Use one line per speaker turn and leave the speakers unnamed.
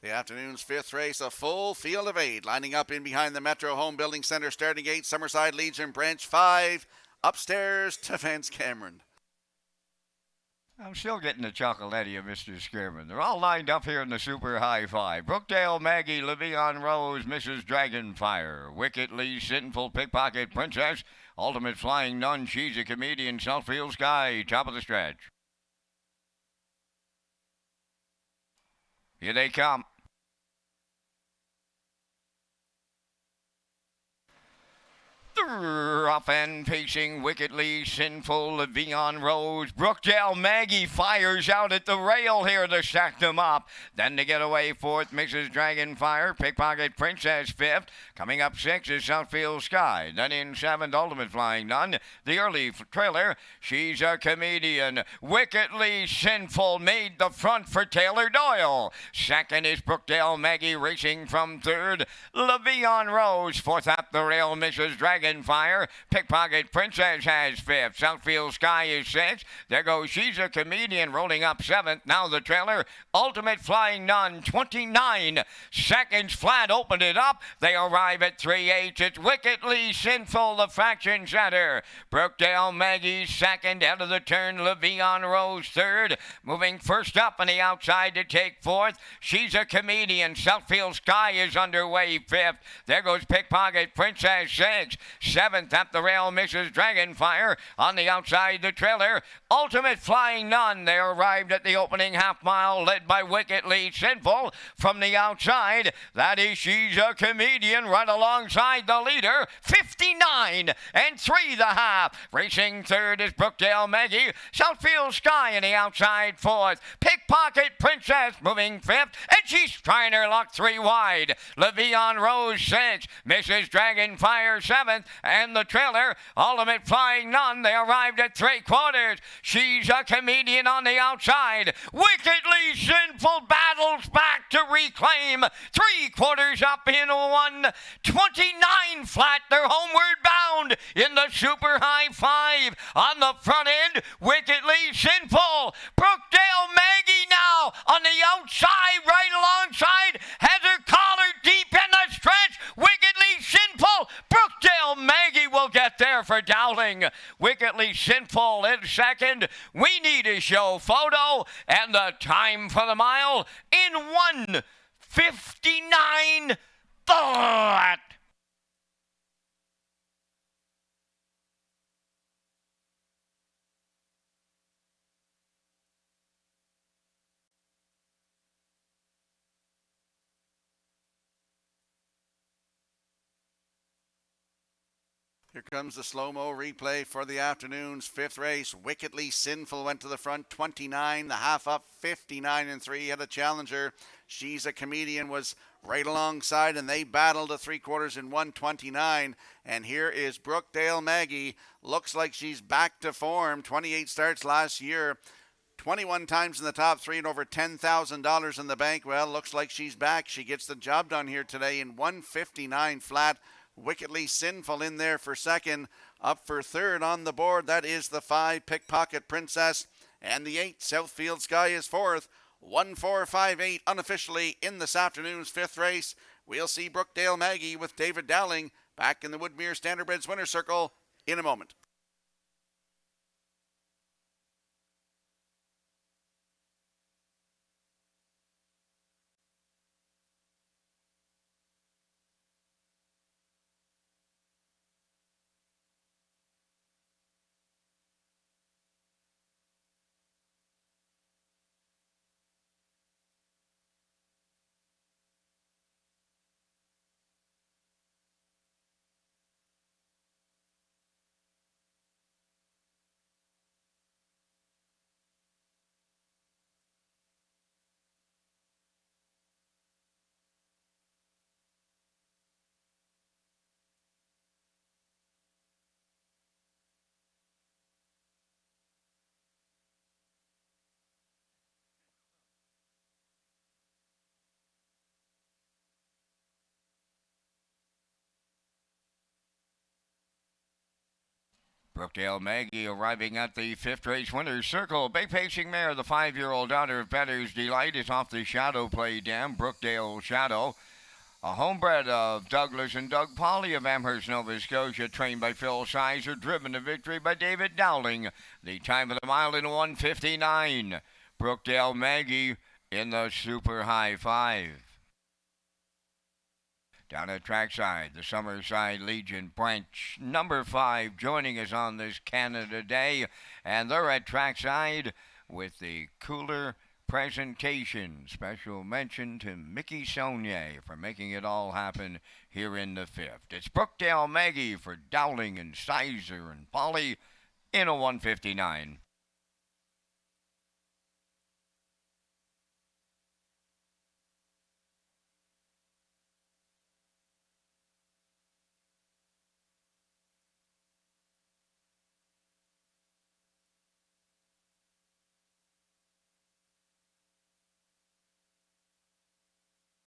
The afternoon's fifth race, a full field of 8, lining up in behind the Metro Home Building Center starting gate. Summerside Legion, Branch 5, upstairs to Vance Cameron.
I'm still getting the chocolatey of Mr. Scareman. They're all lined up here in the Super High Five. Brookdale, Maggie, Le'Veon Rose, Mrs. Dragonfire, Wicket Lee, Sinful, Pickpocket, Princess, Ultimate Flying Nun, She's a Comedian, Southfield Sky, top of the stretch. Here they come. Rough and pacing, wickedly sinful, Le'Veon Rose. Brookdale Maggie fires out at the rail here to stack them up. Then to get away fourth, Mrs. Dragonfire. Pickpocket Princess fifth. Coming up sixth is Southfield Sky. Then in seventh, Ultimate Flying Nun. The early trailer, She's a Comedian. Wickedly Sinful made the front for Taylor Doyle. Second is Brookdale Maggie racing from third. Le'Veon Rose. Fourth up the rail, Mrs. Dragonfire. Pickpocket Princess has fifth. Southfield Sky is sixth. There goes She's a Comedian rolling up seventh. Now the trailer, Ultimate Flying Nun, 29 seconds flat. Opened it up. They arrive at 3/8. It's Wickedly Sinful, the fraction center. Brookdale Maggie second. Out of the turn, Le'Veon Rose third. Moving first up on the outside to take fourth. She's a Comedian. Southfield Sky is underway fifth. There goes Pickpocket Princess sixth. Seventh up the rail, Mrs. Dragonfire. On the outside, the trailer, Ultimate Flying Nun. They arrived at the opening half mile, led by Wickedly Sinful. From the outside, that is She's a Comedian right alongside the leader, 59 and 3 the half. Racing third is Brookdale Maggie. Southfield Sky on the outside fourth. Pickpocket Princess moving fifth, and she's trying her luck 3 wide. Le'Veon Rose sixth. Mrs. Dragonfire seventh. And the trailer, Ultimate Flying Nun. They arrived at 3/4. She's a Comedian on the outside. Wickedly Sinful battles back to reclaim 3/4 up in 1:29 flat. They're homeward bound in the Super High Five. On the front end, Wickedly Sinful. Brookdale Maggie now on the outside, right alongside, has her collar deep in the stretch. Wickedly Sinful. Brookdale Maggie will get there for Dowling. Wickedly Sinful in second. We need a show photo, and the time for the mile in 1:59 flat.
Here comes the slow-mo replay for the afternoon's fifth race. Wickedly Sinful went to the front, 29. The half up, 59 and 3. Had a challenger. She's a Comedian was right alongside, and they battled to 3/4 in 1:29. And here is Brookdale Maggie. Looks like she's back to form. 28 starts last year. 21 times in the top 3 and over $10,000 in the bank. Well, looks like she's back. She gets the job done here today in 1:59 flat. Wickedly Sinful in there for second. Up for third on the board, that is the 5, Pickpocket Princess. And the 8, Southfield Sky is fourth. 1-4-5-8 unofficially in this afternoon's fifth race. We'll see Brookdale Maggie with David Dowling back in the Woodmere Standardbreds winner's circle in a moment.
Brookdale Maggie arriving at the 5th race winner's circle. Big pacing mare, the 5-year-old daughter of Better's Delight, is off the Shadow Play Dam. Brookdale Shadow, a homebred of Douglas and Doug Polly of Amherst, Nova Scotia, trained by Phil Sizer, driven to victory by David Dowling. The time of the mile in 1:59. Brookdale Maggie in the Super High 5. Down at trackside, the Summerside Legion branch number 5 joining us on this Canada Day, and they're at trackside with the cooler presentation. Special mention to Mickey Saunier for making it all happen here in the 5th. It's Brookdale Maggie for Dowling and Sizer and Polly in a 1:59.